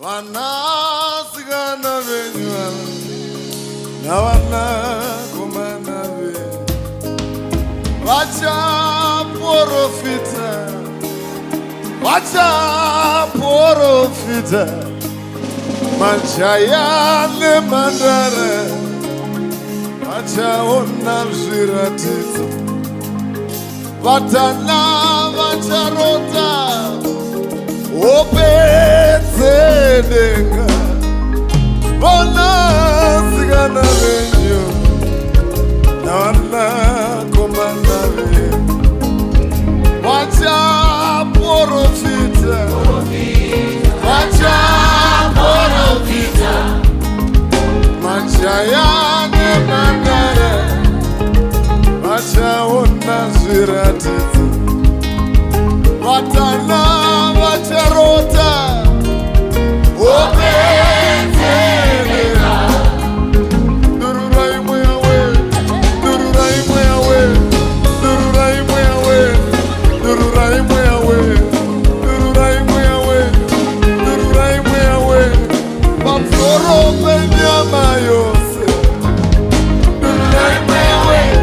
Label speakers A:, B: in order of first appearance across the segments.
A: Vanasikana venyu navana komana venyu vachaprofita majaya nemhandara vachaona zviratidzo vatana vacharota hope dzedenga vanasikana venyu navanakomana venyu vachaprofita majaya nemhandara vachaona zviratidzo vatana vacharota hope dzedenga. Dururai mweya wenyu, dururai mweya wenyu, dururai mweya wenyu, dururai mweya wenyu, dururai mweya wenyu, dururai mweya wenyu pamusoro penyama yose. Dururai mweya wenyu,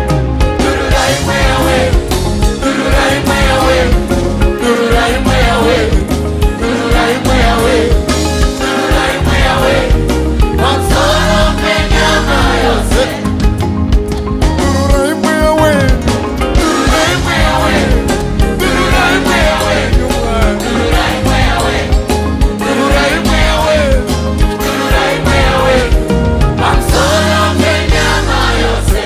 A: dururai mweya wenyu, dururai mweya wenyu, dururai mweya wenyu, dururai mweya wenyu, dururai mweya wenyu pamusoro penyama yose. Dururai mweya wenyu, dururai mweya wenyu, dururai mweya wenyu, dururai mweya wenyu, dururai mweya wenyu, dururai mweya wenyu pamusoro penyama yose.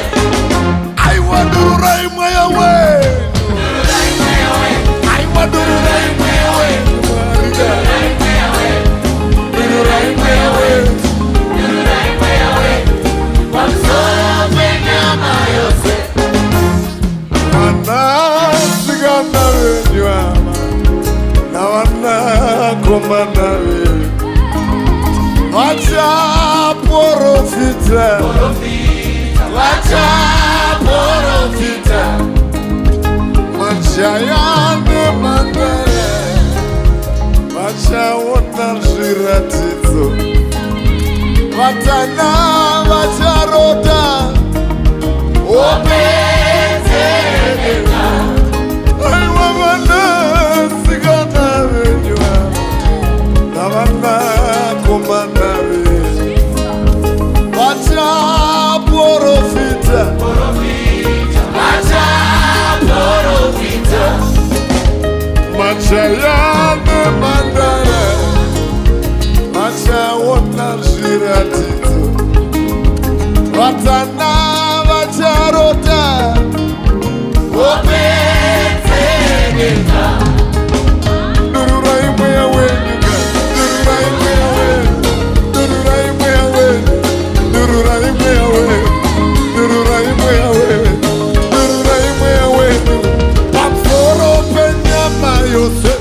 A: Aiwa dururai mweya wenyu, dururai mweya wenyu, aiwa dururai mweya wenyu, dururai mweya wenyu, dururai mweya wenyu, dururai mweya wenyu pamusoro penyama yose. Vanasikana venyu ava navanakomana venyu vachaprofita majaya nemhandara vachaona zviratidzo vatana vacharota hope dzedenga. Aiwa vanasikana venyu ava navanakomana venyu vachaprofita majaya nemhandara vachaona zviratidzo vatana vacharota hope dzedenga. Dururai mweya wenyu, dururai mweya wenyu, dururai mweya wenyu, dururai mweya wenyu, dururai mweya wenyu, dururai mweya wenyu pamusoro penyama yose.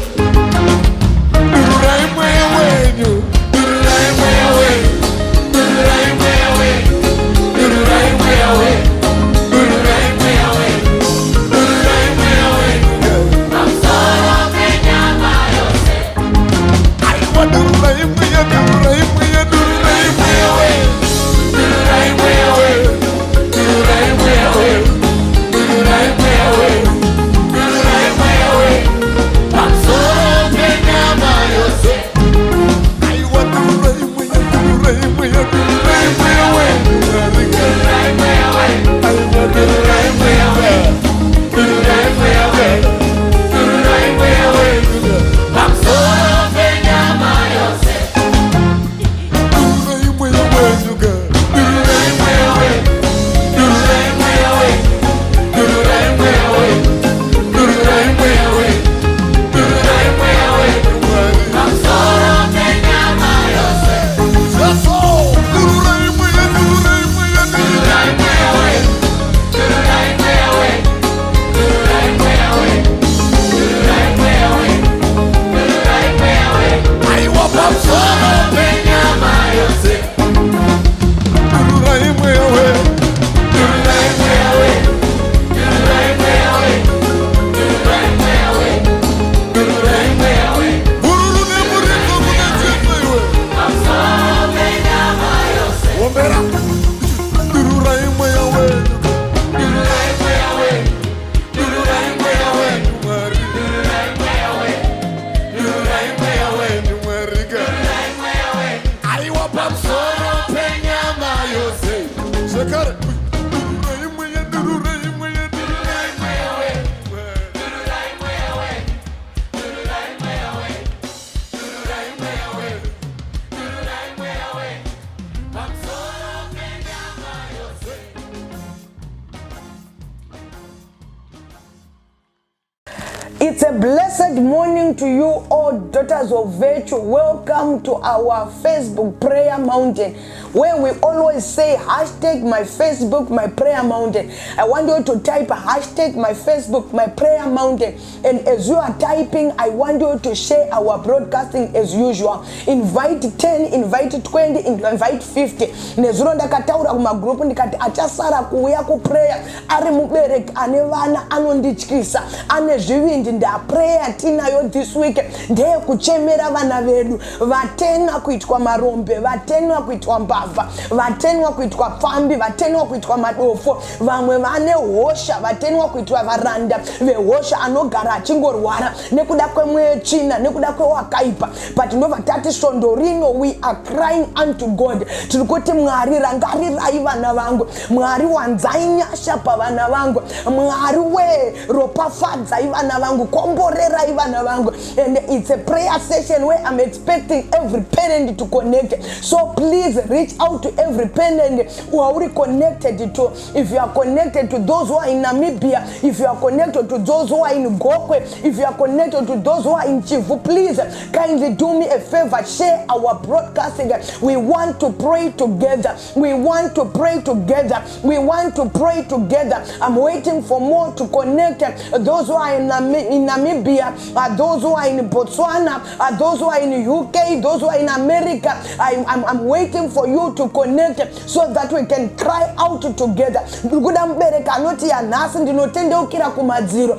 B: It's a blessed morning to you, all daughters of virtue. Welcome to our Facebook prayer mountain, where we always say hashtag my Facebook, my prayer mountain. I want you to type hashtag my Facebook, my prayer mountain. And as you are typing, I want you to share our broadcasting as usual. Invite 10, invite 20, invite 50. Nezuro ndakataura kuma group ndikati achasara kuuya ku prayer ari mubereki ane vana anondityisa ane zvivindi nda prayer tinayo this week ndeye kuchemera vana vedu vatenwa kuitwa marombe, vatenwa kuitwa mbavha, vatenwa kuitwa pfambi, vatenwa kuitwa madofo, vamwe vane hosha, vatenwa kuitwa varanda vehosha anogara achingorwara nekuda kwemweyo tsvina, nekuda kwewakaipa. But ndobva tati svondo rino we are crying unto God. Tiri kuti Mwari rangarirai vana vangu, Mwari wanzai nyasha pavana vangu, Mwari we ropafadzai vana vangu, komborerai vana vangu. And it's a prayer session where I'm expecting every parent to connect. So please reach out to every parent who are already connected to. If you are connected to those who are in Namibia, if you are connected to those who are in Gokwe, if you are connected to those who are in Chivu, please kindly do me a favor, share our broadcasting. We want to pray together. We want to pray together. We want to pray together. I'm waiting for more to connect. Those who are in Namibia, those who are in Botswana, those who are in UK, those who are in America. I'm waiting for you to connect so that we can cry out together. Ndikudambereka noti ya nasi ndinotendeukira kumadziro.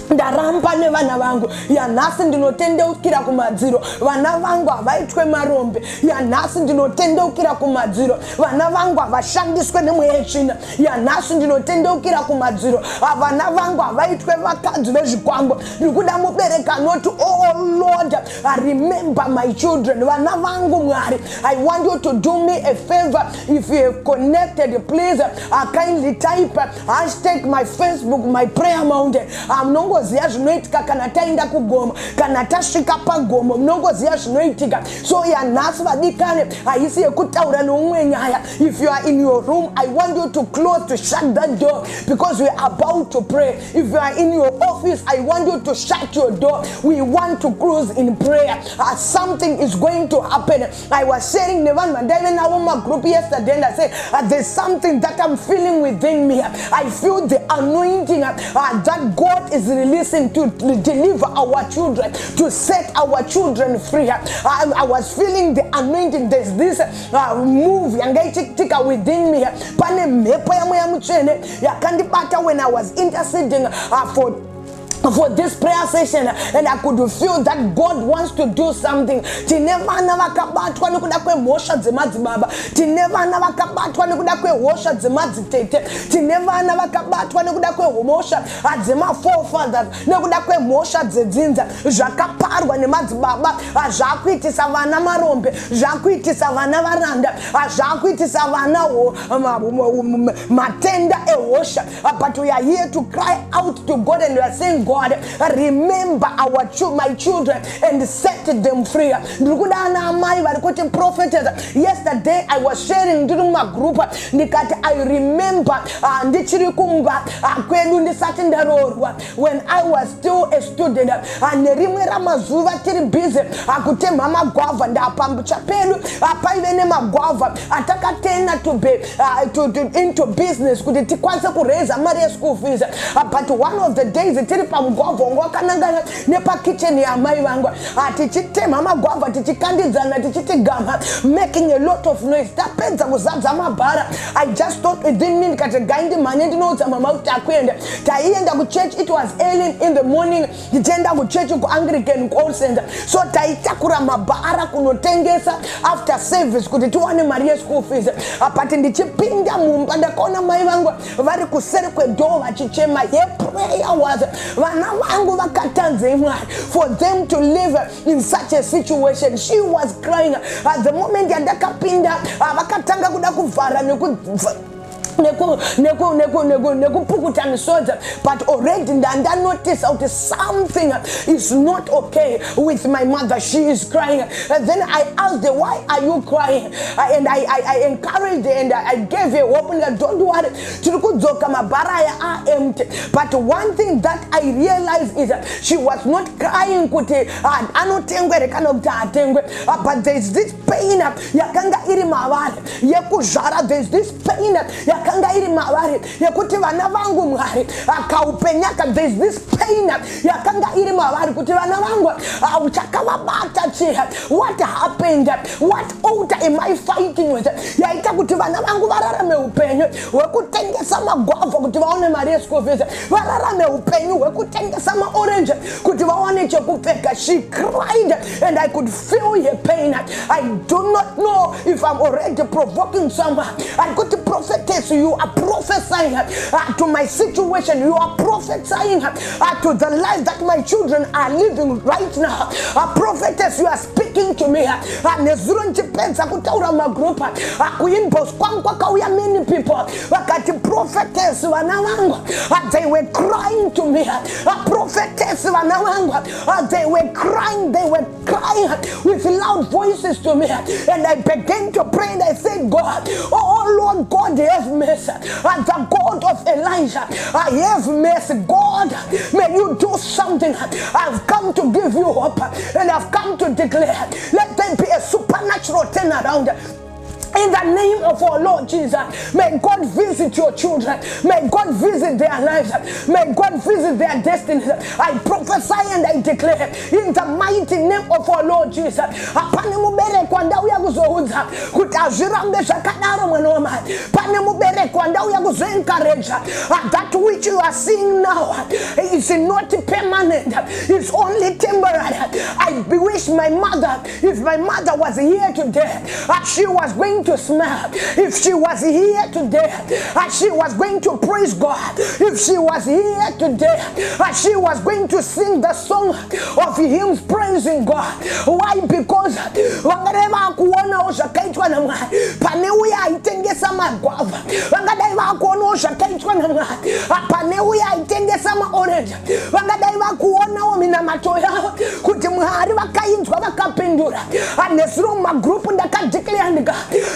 B: Ndaramba nevana vangu yanhasi ndinotendeukira kumadziro. Vana vangu havaitwe marombe yanhasi ndinotendeukira kumadziro. Vana vangu havashandiswe nemweya tsvina yanhasi ndinotendeukira kumadziro. Vana vangu havaitwe vakadzi vezvikwambo. Ndikuda mubereki anoti oh Lord, remember my children. Vana vangu Mwari, I want you to do me a favor. If you have connected, please kindly type hashtag my Facebook, my prayer mountain. Mnongoziya zvinoitika kana taenda kugoma, kana tasvika pagomo, mnongoziya zvinoitika. So yanhasi vadikane haisi yekutaura neumwe nyaya. If you are in your room, I want you to close, to shut that door, because we are about to pray. If you are in your office, I want you to shut your door. We want to close in prayer. Something is going to happen. I was sharing Nevan Mandai in our group yesterday, and I said there's something that I'm feeling within me. I feel the anointing that God is releasing to deliver our children, to set our children free. I was feeling the anointing. There's this move yangaitika within me. Pane mepo ya muchene yakandipata when I was interceding for this prayer session, and I could feel that God wants to do something. Tinevana vakabatwa nekuda kwemhosva dzemadzibaba, tinevana vakabatwa nekuda kwehosha dzemadzitete, tinevana vakabatwa nekuda kwemhosva dzemaforefathers, nekuda kwemhosva dzedzinza zvakaparwa nemadzibaba, zvakuitisa vana marombe, zvakuitisa vana varanda, zvakuitisa vana matenda ehosha. But we are here to cry out to God, and we are saying, God, remember my children and set them free. Yesterday I was sharing during my group, I remember when I was still a student, and mazuva tiri busy akute mama guava ndapambucha pelu apaivene magwava atakatena to be into business kuti tikwanise kuraise mari ye-school fees. But one of the days tiri pamugwava ngwakanangana nepa kitchen ya mai vangu tichitema magwava tichikandidzana tichiti gama, making a lot of noise. Tapedza kuzadza mabhara. I just thought within me ndikati gaindi mane ndinodza mama kuti akwenda taienda ku church. It was early in the morning. Tichenda ku church ku Anglican call center, so taitakura mabhara kunotengesa after service kuti tiwane mari ye-school fees. But ndichipinda mumba ndakaona mai vangu vari kuseri kwedoor vachichema. Prayer was vana vangu vakatanze Mwari for them to live in such a situation. She was crying at the moment yandakapinda vakatanga kuda kuvhara but already and I notice out something is not okay with my mother. She is crying, and then I asked her, why are you crying? And I encouraged her and I gave her hope and don't worry, empty. But one thing that I realized is that she was not crying, but there's this pain yakanga iri mavari yekuzvara, there's this pain yakanga iri mavari yekuti vana vangu Mwari akaupenyaka, there's this pain yakanga iri mavari kuti vana vangu uchakavabata chiha. What happened? What altar am I fighting with? Yaita kuti vana vangu vararame upenyu wekutengesa magwavha kuti vaone mari yeschool fees, vararame upenyu wekutengesa maorange kuti vaone chekupfeka. She cried and I could feel her pain. I do not know if I'm already provoking someone. I got to prophetess, you are prophesying to my situation. You are prophesying to the life that my children are living right now. Prophetess, you are speaking to me. Many people, prophetess, they were crying to me. Prophetess, they were crying with loud voices to me, and I began to pray and I said, God, oh Lord God, have mercy. And the God of Elijah, I have mercy. God, may you do something. I've come to give you hope, and I've come to declare, let there be a supernatural turnaround. In the name of our Lord Jesus, may God visit your children. May God visit their lives. May God visit their destinies. I prophesy and I declare in the mighty name of our Lord Jesus. That which you are seeing now is not permanent. It's only temporary. I wish my mother, if my mother was here today, she was going to smile. If she was here today, she was going to praise God. If she was here today, she was going to sing the song of hymns praising God. Why? Because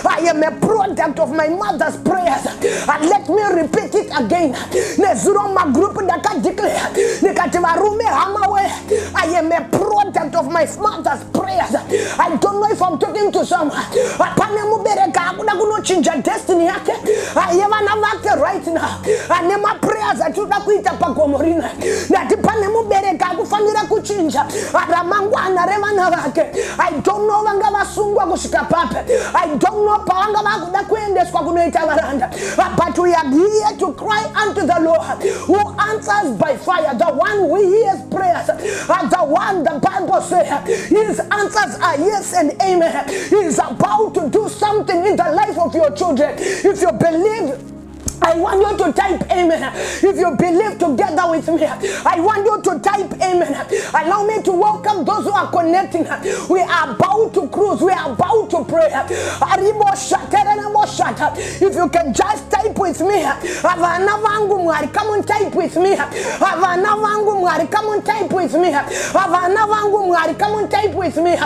B: I am a product of my mother's prayers. And let me repeat it again. I am a product of my mother's prayers. I don't know if I'm talking to someone. I am right now. I am my prayers. I don't know. I don't know, but we are here to cry unto the Lord who answers by fire, the one who hears prayers, and the one the Bible says his answers are yes and amen. He is about to do something in the life of your children. If you believe, I want you to type amen. If you believe together with me, I want you to type amen. Allow me to welcome those who are connecting. We are about to cruise. We are about to pray. If you can just type with me, VANA VANGU MWARI, come and type with me. VANA VANGU MWARI, come and type with me. VANA VANGU MWARI, come and type with me.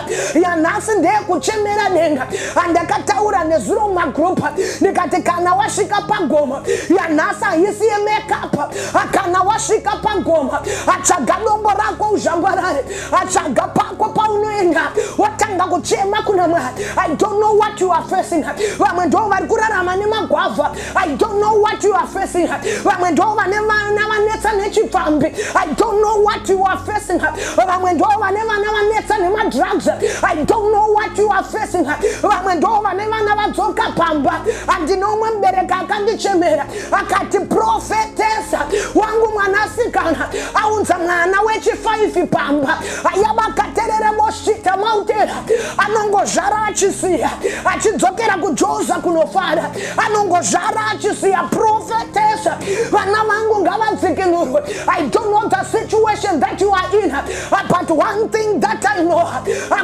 B: Yanasi nde kuchemera nenga, andakataura nezuroma group, nikatekana washika pagoma. Yanasa yisi makeup akana washika pangoma achagalombo rako ujambarare achagapako paunoenga watanga kuchema kuna mali. I don't know what you are facing. Wamendova kurara manema gwava. I don't know what you are facing. Wamendova never neta nechi fambi. I don't know what you are facing. Wamendova never neta nema drugs. I don't know what you are facing. Wamendova never zoka pamba. And you know when bereka kandi cheme akati prophetess wangu mwanasikana aunza mwana wechi 5 pamba ayaba katerere moshita mountain anongo anongozvara achisiya achidzokera kuJoza kunofara, anongozvara achisiya Prophetess. Vana vangu ngavadzikinurwe. I don't know the situation that you are in, but one thing that I know,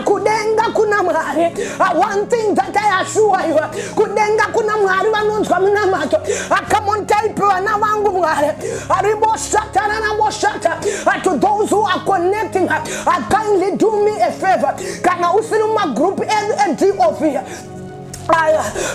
B: kudenga kuna Mwari. One thing that I assure you, kudenga kuna Mwari vanonzwa munamato. Come on, type vana vangu Mwari. Ariboshata na boshata. To those who are connecting, kindly do me a favor. Kana usiri ma group of here.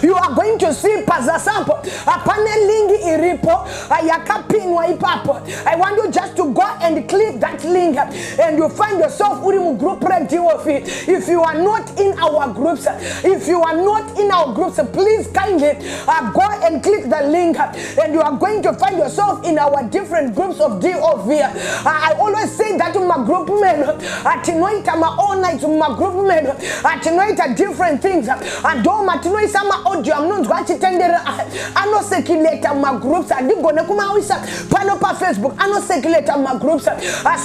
B: You are going to see Pastor Sample panel link iripo yakapinwa ipapo. I want you just to go and click that link and you find yourself urimu group ready of it. If you are not in our groups, please kindly go and click the link and you are going to find yourself in our different groups of DOV. I always say that to my group men atinoita ma all night to my group men atinoita different things and don't tino sama audio amnonzi kwachitendera anosekileta ma groups adigone kumawisa pano pa Facebook anosekileta ma groups.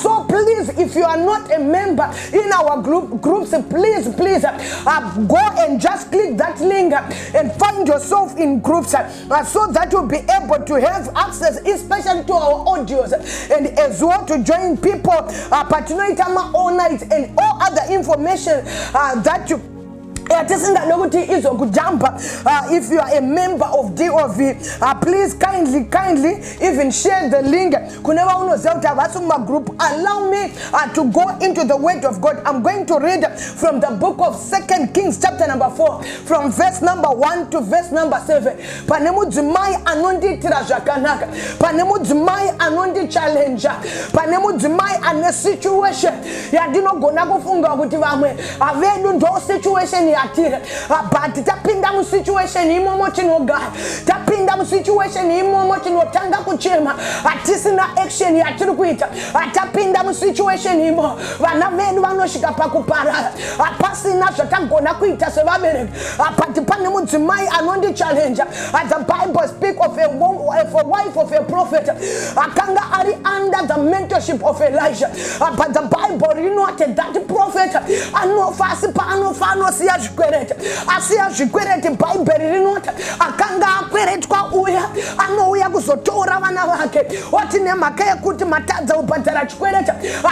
B: So please, if you are not a member in our groups, please go and just click that link and find yourself in groups so that you'll be able to have access especially to our audios and as well to join people patinoitama all night and all other information that you if you are a member of DOV, please kindly even share the link. Group, allow me to go into the word of God. I'm going to read from the book of 2 Kings chapter number 4 from verse number 1 to verse number 7. Panemudzimai anondi tirajakanaka, panemudzimai anondi challenger, panemudzimai ane situation yadinogona kufunga kuti vamwe avedu ndo situation but tapinda mu situation imomo chinoga, tapinda mu situation imomo chinotanga kuchema atisina action yatiri kuita, tapinda mu situation imo vana vedu vanosvika pakuparara apasina zvatagona kuita sevabereki but pane mudzimai anondi challenge. The Bible speak of a wife of a prophet akanga ari under the mentorship of Elijah, but the Bible noted that the prophet anofasi pa anofano siya asiya zvikwereti. Bible rinota akanga akweretwa uya anouya kuzotora vana vake oti nemhaka yekuti matadza kubhadhara chikwereti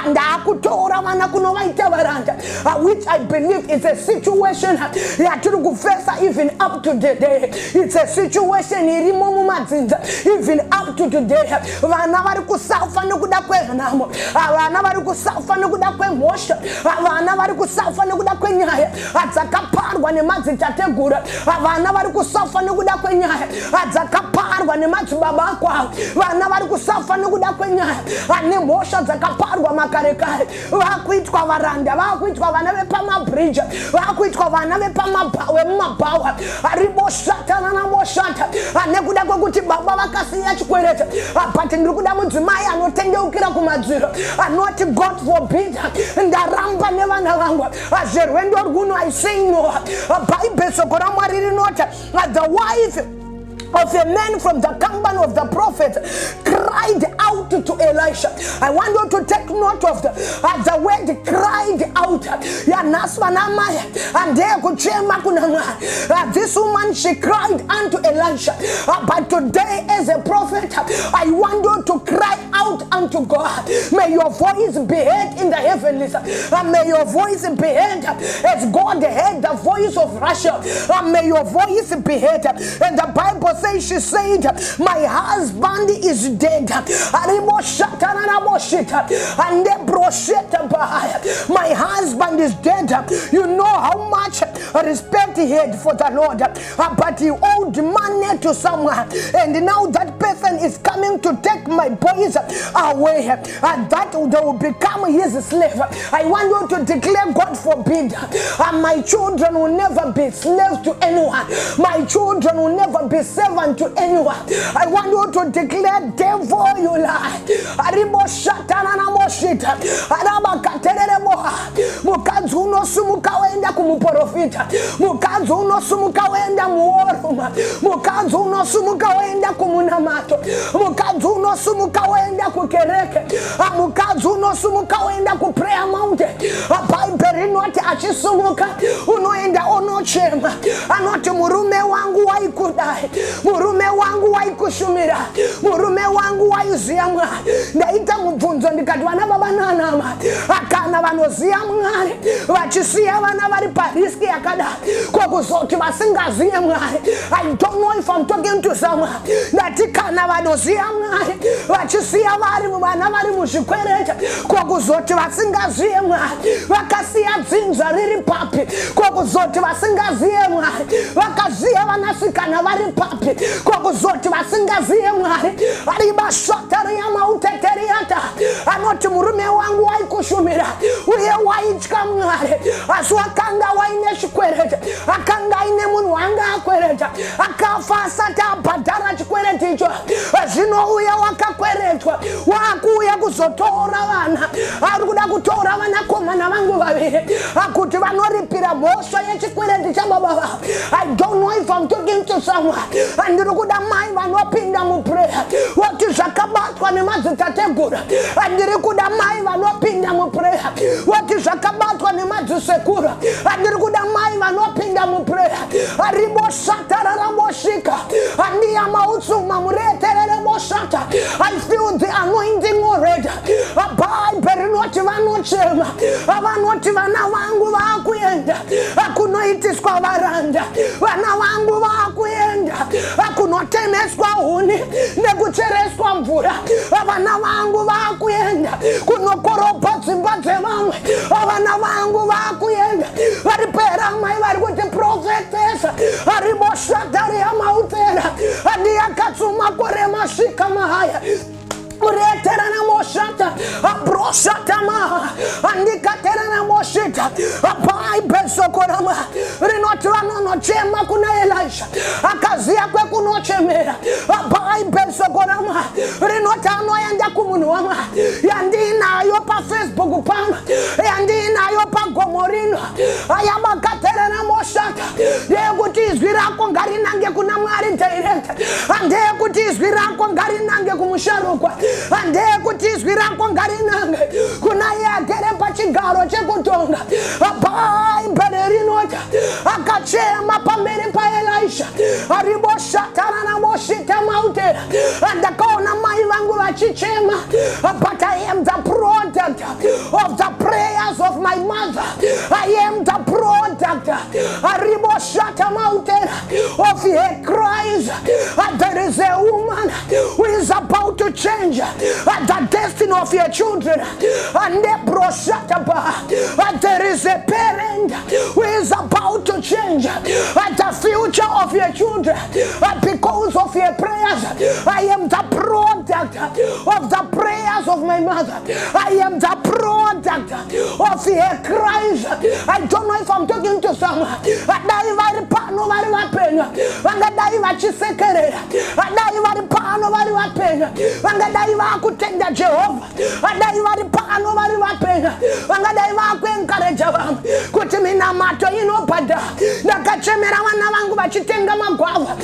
B: ndaakutora vana kunovaita varanda, which I believe is a situation yatiri kufesa even up to today. It's a situation irimo mumadzinza even up to today. Vana vari kusafa nekuda kwenhamo, vana vari kusafa nekuda kwemhosva, vana vari kusafa nekuda kwenyaya dzakaparwa nemadzitategura, vana vari kusafa nekuda kwenyaya dzakaparwa nemadzibaba akwavo, vana vari kusafa nekuda kwenyaya nemhosva dzakaparwa makare kare. Vakuitwa varanda, vakuitwa vana vepamabridge, vakuitwa vana vemumabhawa riboshata nanaboshata nekuda kwekuti baba vakasiya chikwereti. But ndiri kuda mudzimai anotendeukira kumadziro anoti God forbid ndaramba nevana vangu zverwendo rwuno I say no. Bible soko raMwari rinota the wife of a man from the company of the prophet cried out to Elisha. I want you to take note of the word cried out. This woman, she cried unto Elisha. But today as a prophet, I want you to cry out unto God. May your voice be heard in the heavens. May your voice be heard as God heard the voice of Russia. May your voice be heard. And the Bible says, she said, my husband is dead. My husband is dead. You know how much respect he had for the Lord, but he owed money to someone, and now that person is coming to take my boys away, and that they will become his slave. I want you to declare, God forbid, my children will never be slaves to anyone. My children will never be servant to anyone. I want you to declare, devil, you lie. Mukadzi unosumuka wenda kumuprofita, mukadzi unosumuka wenda muoruma, mukadzi unosumuka wenda kumunamato, mukadzi unosumuka wenda kukereke, mukadzi unosumuka wenda ku prayer mountain. Bible rinoti achisumuka unoenda onochema anoti murume wangu waikudai, murume wangu waikushumira, murume wangu waiziya Mwari. Ndaita mubvunzo ndikati vana baba nanama akana vanoziya Mwari vachisiya vana vari pariski yakadai kwokuzoti vasingaziye Mwari. I don't know if I'm talking to someone. Ndati kana vanoziya Mwari vachisiya vana vari muzvikwereta kwokuzoti vasingaziye Mwari, vakasiya dzinza riri papi kwokuzoti vasingaziye Mwari, vakaziya vanasikana vari papi kwokuzoti vasingaziye Mwari. Ari bashatari yamauteteriata anoti murume wangu waikushumira uye waitya Mwari, asi wakanga waine chikwereta, akanga aine munhu wanga akwereta, akafa asati abhadhara chikwereta icho. Zvino uya wakakweretwa wakuuya kuzotora vana, ari kuda kutora vanakomana vangu vaviri akuti vanoripira mhosva yechikwereti chababa vavo. I don't know if I'm talking to someone. Andiri kuda mai vanopinda muprayer voti zvakabatwa nemadzitategura, andiri kuda mai vanopinda muprayer voti zvakabatwa nemadzisekura, andiri kuda mai vanopinda muprayer ariboshatara raboshika andiya mautsuma mureterere boshata. I feel the anointing already. Abaibe rinoti vanochema, avanoti vana vangu vakuenda akunoitiswa varanda, vana vangu vakuenda akunotemeswa huni nekuchereswa mvura, vana vangu vakuenda kunokoropa dzimba dzevamwe, vana vangu vakuenda varipera mai vari kuti Prophetess ariboshatari yamautera andiyakatsuma kore masvika mahaya ureterana moshata abroshata maha andikaterana moshita abaibe sokorama rinoti vanonochema kuna Elisha akaziya kwekunochemera abaibe sokorama rinoti anoenda kumunhu wamwari. Yandinayo paFacebook pangu, yandinayo pagomorino ayabakaterana moshata ndeyekuti izwi rako ngarinange kuna Mwari direct, andeyekuti izwi rako ngarinange kumusharukwa, andeyekuti izwi rako ngarinange kuna iye agere pachigaro chekutonga. Bhaibheri rinoti akachema pamberi paElisha ariboshatana namoshita mautera, andakaona mai vangu vachichema, but I am the product of the prayers of my mother. I am the product ariboshata mautera of her cries. There is a woman who is about to change the destiny of your children, and there is a parent who is about to change the future of your children because of your prayers. I am the product of the prayers of my mother. I am the product of her cries. I don't know if I'm talking to someone. Adai vari pano vari vapenya, vangadai vachisekerera, adai vari pano vari vapenya, vangadai vakutenda Jehovah, adai vari pano vari vapenya, vangadai vakuencourage vanhu kuti minamato inobhadha. Ndakachemera vana vangu vachitenga magwavha,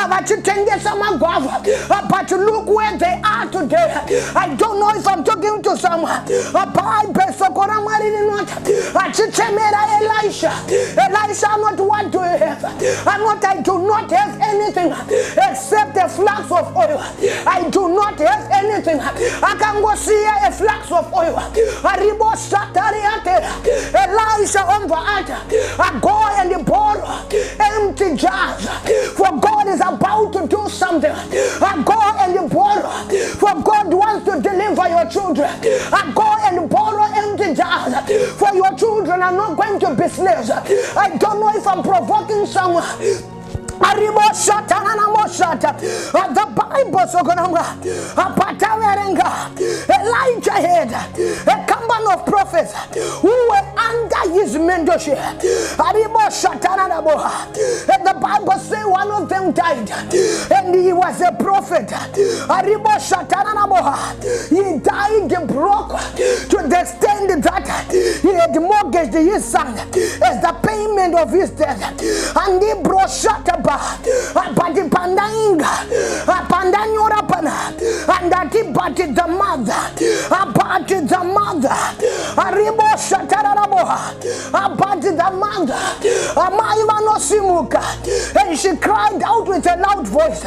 B: vachitengesa magwavha, but look where they are today. I don't know if I'm talking to someone. Bhaibheri sokora Mwari rinoti achichemera Elisha. Elisha, not what do you have? I do not have anything except a flask of oil. I do not have anything. I can go see a flask of oil. Elisha on the altar, I go and borrow empty jars, for God is about to do something. I go and borrow, for God wants to deliver your children. I go and borrow empty jars, for your children are not going to be slaves. I don't know if I'm provoking someone. The Bible so Elijah had a company of prophets who were under his mentorship. And the Bible says one of them died, and he was a prophet. He died broke to the extent that he had mortgaged his son as the payment of his debt. And he brought Apati pandainga, apandanyora pana, and atipati the mother, apati the mother, aribo shatarabo, apati mother, amai vanosimuka, and she cried out with a loud voice,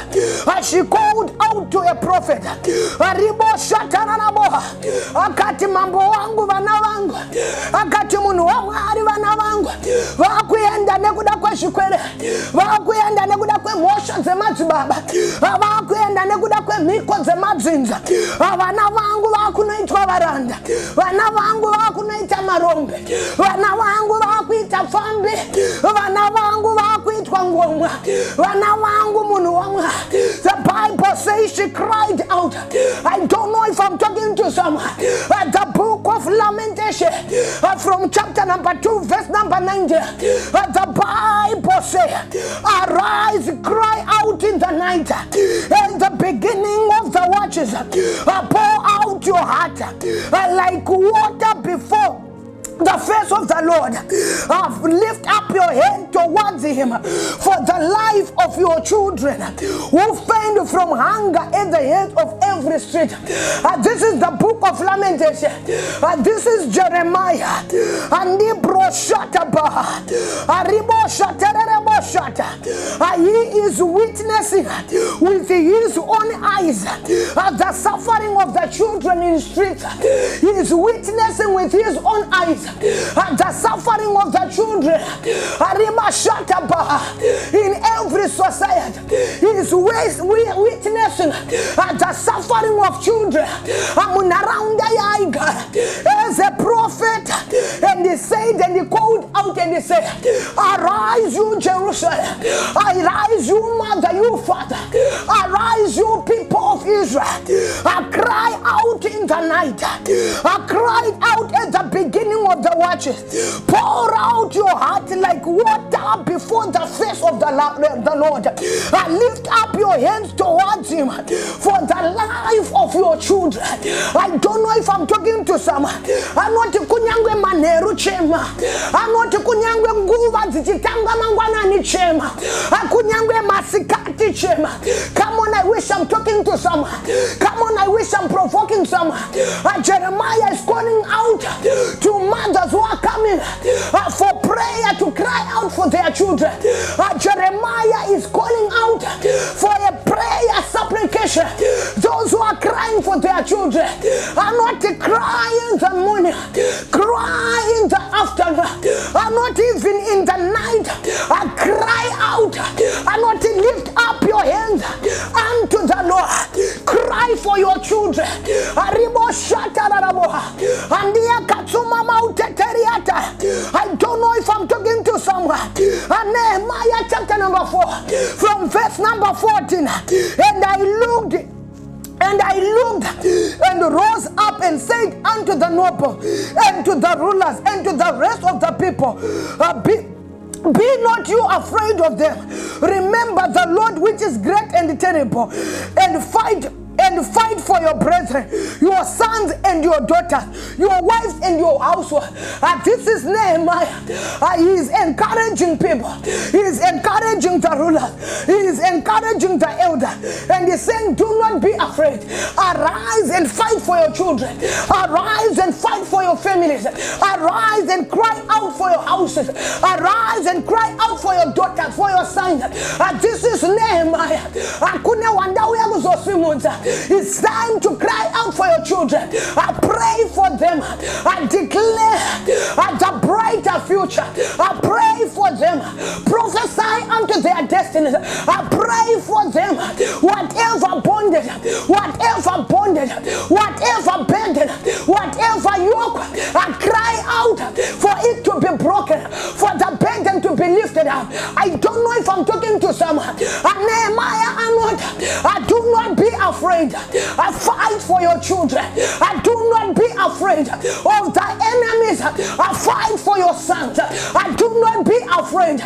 B: as she called out to a prophet. Aribo shataranaboha, akati mambo wangu vana vangu, akati munu wa mwari vana vangu, vakuyenda nekuda kwa shikwere, vakuyenda nekuda kwa mosha zemadzibaba, vakuyenda nekuda kwa miko zemadzinza, vana vangu vakunoitwa varanda, vana vangu vakunoita marombe, vana vangu vakuita fambi, vana vangu vakuitwa ngomwa, vana vangu munu wa mwari. The Bible says she cried out. I don't know if I'm talking to someone. The book of Lamentation, from chapter number 2, verse number 90. The Bible says, arise, cry out in the night, at the beginning of the watches, pour out your heart like water before the face of the Lord. Lift up your hand towards him for the life of your children who faint from hunger at the head of every street. This is the book of Lamentation. This is Jeremiah. He is witnessing with his own eyes the suffering of the children in the streets. He is witnessing with his own eyes the suffering of the children in every society. He is witnessing the suffering of children. As a prophet, and he said, and he called out and he said, arise you Jerusalem, arise you mother, you father, arise you people of Israel. I cry out in the night, I cried out at the beginning of the watches. Pour out your heart like water before the face of the Lord. Lift up your hands towards him for the life of your children. I don't know if I'm talking to someone. I'm not kunyangwe maneru chema. I'm not kunyangwe nguva zichitanga mangwana ni chema. Kunyangwe masikati chema. Come on, I wish I'm talking to someone. Come on, I wish I'm provoking someone. Jeremiah is calling out to mothers who are coming for prayer to cry out for their children. Jeremiah is calling out for a prayer supplication. Those who are crying for their children are not crying in the morning, cry in the afternoon, are not even in the night. Cry out, are not lift up your hands unto the Lord. Cry for your children. I don't know if I'm talking to someone. Nehemiah chapter number 4, from verse number 14. And I looked and rose up and said unto the noble and to the rulers and to the rest of the people, be not you afraid of them. Remember the Lord which is great and terrible, and fight for your brethren, your sons and your daughters, your wives and your household. This is Nehemiah. He is encouraging people. He is encouraging the rulers. He is encouraging the elder. And he's saying, do not be afraid. Arise and fight for your children. Arise and fight for your families. Arise and cry out for your houses. Arise and cry out for your daughters, for your sons. This is Nehemiah. It's time to cry out for your children. I pray for them. I declare the brighter future. I pray for them. Prophesy unto their destinies. I pray for them. Whatever bondage, whatever burden, whatever yoke, I cry out for it to be broken, for the burden to be lifted up. I don't know if I'm talking to someone. Nehemiah, do not be afraid. I fight for your children. I do not be afraid of the enemies. I fight for your sons. I do not be afraid.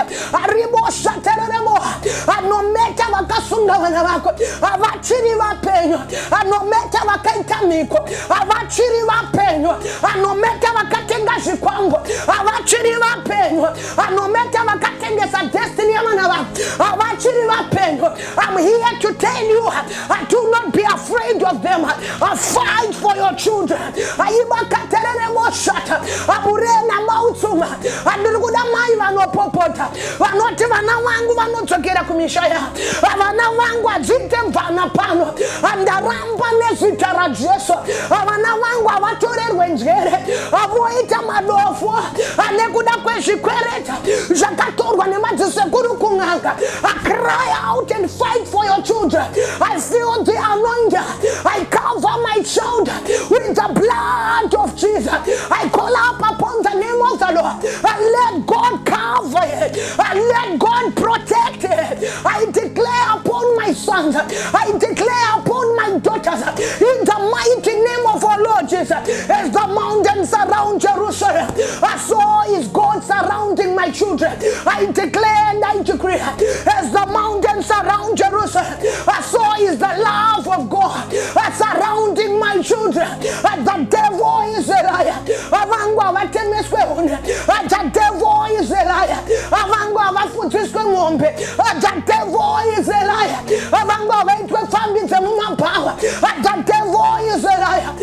B: No matter wakasunda wana wako, avachiri wapenyo. No matter wakaitamiko, avachiri wapenyo. No matter wakatenga shikwango, avachiri wapenyo. No matter wakatenga sa destiny amana wako, avachiri wapenyo. I'm here to tell you, do not be afraid of them. Fight for your children. Aiba katerere moshata. Aburena mautuma. Aduruguda maiva no mishaya avana vangu adzite mvana pano andaramba nezita raJesu avana vangu avatorerwe njere avoita madofo anekuda kwezvikwereta zvakatorwa nemadzisekuru kun'anga. I cry out and fight for your children. I feel the anointing. I cover my child with the blood of Jesus. I call up upon the name of the Lord. I let God cover it. I let God protect it. I declare upon my sons. I declare upon my daughters in the mighty name of our Lord Jesus. As the mountains surround Jerusalem, so is God surrounding my children. I declare and I decree, as the mountains surround Jerusalem, so is the love of God surrounding my children. The devil is a liar. The devil is a liar. The devil is a liar. The devil is a liar.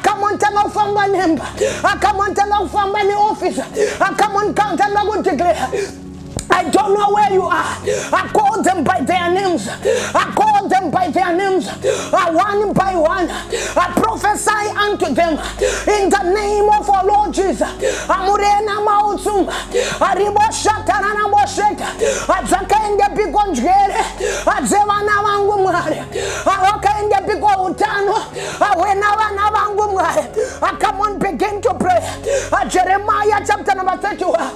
B: Come on, tell me from my name. Come on, tell me from my office. Come on, count and I will declare. I don't know where you are. I call them by their names. I call them by their names. One by one. I prophesy unto them in the name of our Lord Jesus. Amurena mautum. Ariboshatana nabosheta. Azakende bikonjere. Azevana vangu mware. Awakende biko utano. Awena wana vangu mware. Come on, begin to pray. Jeremiah chapter number 31.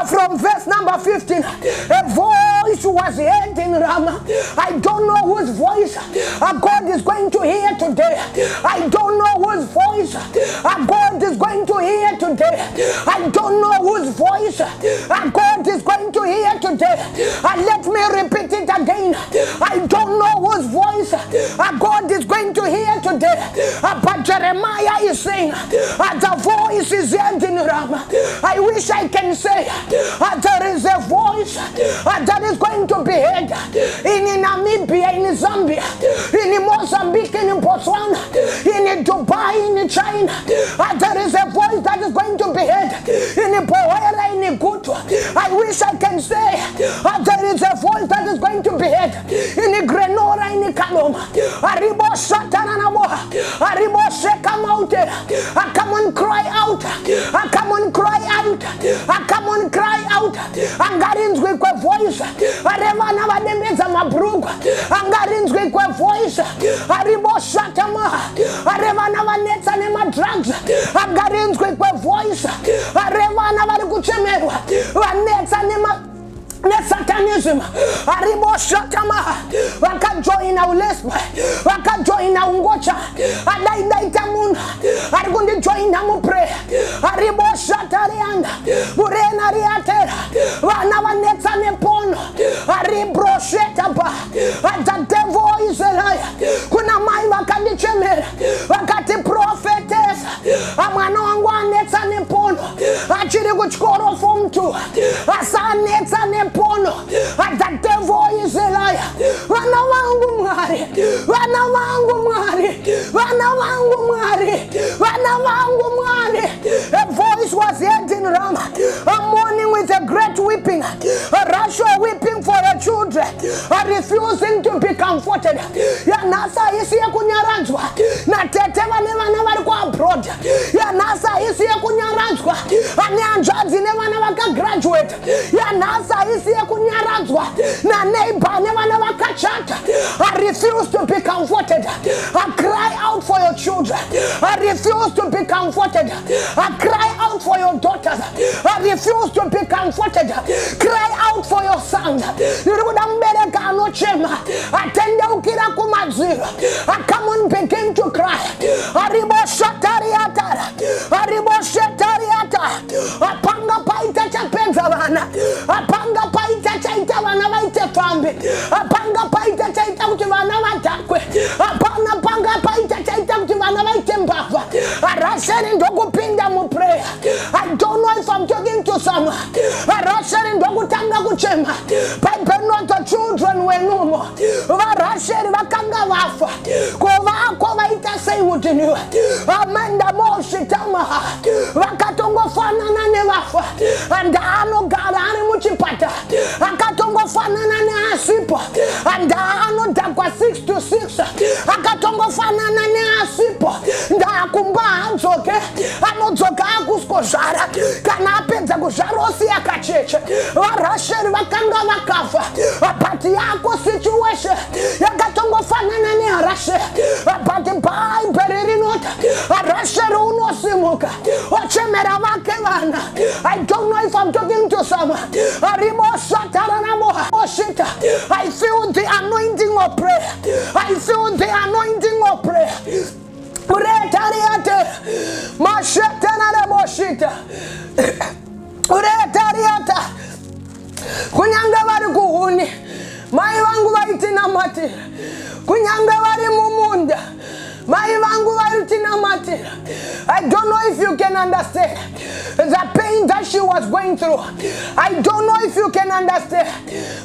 B: From verse number 15. A voice was heard in Ramah. I don't know whose voice God is going to hear today. I don't know whose voice God is going to hear today. I don't know whose voice God is going to hear today. Let me repeat it again. I don't know whose voice God is going to hear today. But Jeremiah is saying the voice is heard in Ramah. I wish I can say there is a voice that is going to be heard in Namibia, in Zambia, in Mozambique, in Botswana, in Dubai, in China. There is a voice that is going to be heard in Boera, in Kutu. I wish I can say there is a voice that is going to be heard in Grenora, in Kaloma. Arribo Satananamoa, Arribo Sekamote. Come on, cry out. Come on, cry out. Come on, cry out. Angarinzwe kwa voice. Areva na vademeza mabruga. Angarinzwe kwa voice. Arribo Satama. Areva na vanetsa ne madrugs. Angarinzwe kwa voice. Areva na varikuchemerwa. Vanetsa ne Satanism, Aribo Shatama, Waka join our lesbian, Waka join our watcher, Adai Tamun, are going to join our prayer, Aribo Shatarianda, Burena Riatera, Vanava Netsanepon, Aribro Shetaba, and the devil is a liar. Kuna mai Wakanichemer, Wakati Prophetess, Amano one Netsanepon, Achiri which call from two, Asan Netsanepon. The devil is a liar. Wana wangu mwari, wana wangu mwari, wana wangu mwari, wana wangu mwari. A voice was heard in Ramah, a mourning with a great weeping, a Russia weeping for her children, refusing to be comforted. Yanasa isi ya kunyaranjwa, na tetewa newa na walikuwa abroad. Yanasa isi ya kunyaranjwa, ane anjazi newa na waka graduate. Yanasa isi ya kunyaranjwa, na neighbor newa na waka chata. I refuse to be comforted. I cry out for your children. I refuse to be comforted. I cry out for your daughters. I refuse to be comforted. Cry out for your sons. Come on, begin to cry. Arribo Shatariata. Arribo Shatariata. Apanga paita chapenzavana. Apanga paita chaitavana vaite fambi. Apanga paita chaitavana vatakwe. Apanga panga paita chaitavana vaite mbava. Arasheni ndogo pinda mu prayer. I don't know if I'm talking to someone. Arasheni ndogo tanga kuchema. Bible not the children were no more. Arasheni vakanga vafa. Kova vaita say within you. Amanda Moshitama. Wakatongo fanana nevafa. And ano garani muchipata. Akatongo fanana ne asipo. And ano dakwa 6 to 6. Akatongo fanana ne asipo. Da kumba anzoke. Ano zoka akuskoshara. Kanapenza kusharosi akacheche. Warasheri wakanga wakafa. Apati yako situation. Yakatongo fanana ne arashe. Apati pai peririnota. Arasheri unosimuka. Ochemera wakevana. I don't know if I'm talking to someone. I feel the anointing of prayer. I feel the anointing of prayer. Uretariate. Mashetana de boshita. Uretariata. Kunyanga vari kuhuni. Mai vangu vaitina mati. Kunyanga vari mumunda. Mai vangu vaitina mati. I don't know if you can understand the pain that she was going through. I don't know if you can understand.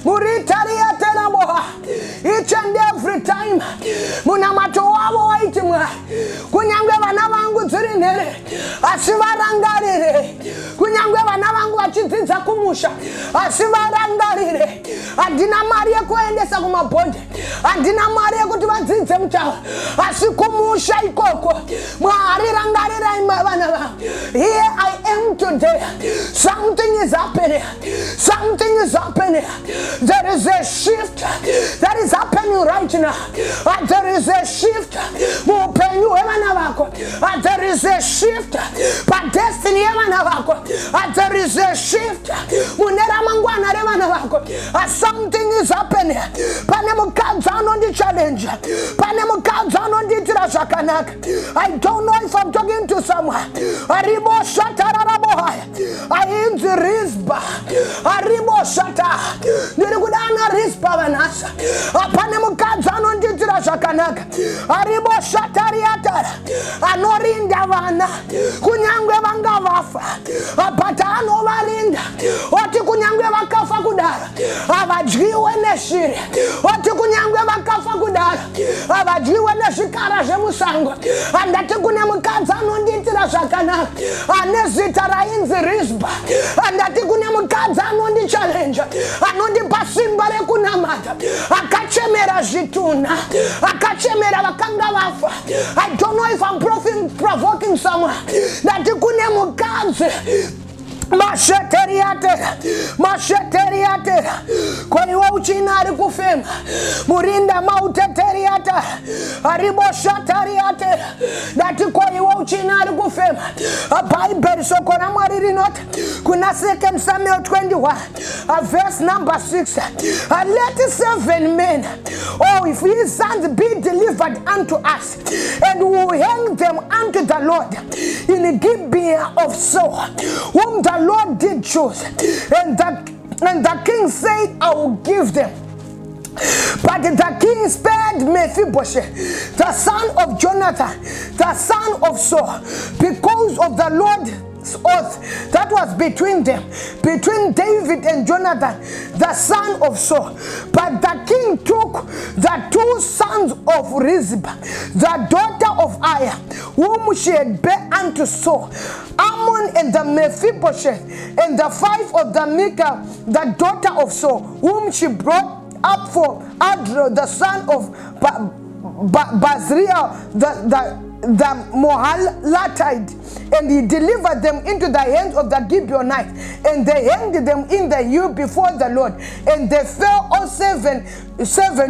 B: Muritariate na boha. Each and every time. Munamato wabo waitimwa. Kunyanga vana vangu zirinere. Asivarangarire. Kunyanga vana vangu vachitidza kumusha. Asivarangarire. Adina mari yekuendesa kumabonde. Adina mari yekuti vadzidze mutaura. Asikumusha ikoko. Mwari rangarira imavana vangu. Here I am today. Something is happening. Something is happening. There is a shift that is happening right now. There is a shift. There is a shift. But destiny. There is a shift. Something is happening. On the challenge. I don't know if I'm talking to someone. Aribo Shatarabahaya. I am the Rizba. Aribo Shata. Nirugudana Rizba Vanasa. Panemukazano Ditra Shakanaka. Aribo Shatariata. Anorinda Vana. Kunyangwe Vangavafa. Apatano Valinda. Oti Kunyangwe Vakafa Kudara. Avajiwe Neshiri. Oti Kunyangwe Vakafa Kudara. Avajiwe Neshikara Shemusango. And that Kunyamukazano Ditra Shakanaka. Anezitara in the Rizba. And that Kunyamukazano on the challenge. And on the Basimbare Kunamata. Akachemera Jituna. Akachemera Vakangavafa. I don't know if I'm provoking someone. That Kunyamukaz. Masheteriate. Kwani wa uchinari kufema. Murinda mauteteriata. Aribo shatariate. Dati kwani wa uchinari kufema. Bible so kona mariri not. Kuna 2 Samuel 21. Verse number 6. Let 7 men. Oh, if his sons be delivered unto us. And we will hang them unto the Lord. In the Gibeah of Saul. Whom the Lord did choose, and the king said, I will give them. But the king spared Mephibosheth, the son of Jonathan, the son of Saul, because of the Lord's oath that was between them, between David and Jonathan, the son of Saul. But the king took the 2 sons of Rizpah, the daughter of Aiah, whom she had bare unto Saul, Ammon and the Mephibosheth, and the 5 of the Michal, the daughter of Saul, whom she brought up for Adro, the son of Bazriel, the Mohalatite, and he delivered them into the hands of the Gibeonites, and they hanged them in the yew before the Lord, and they fell all seven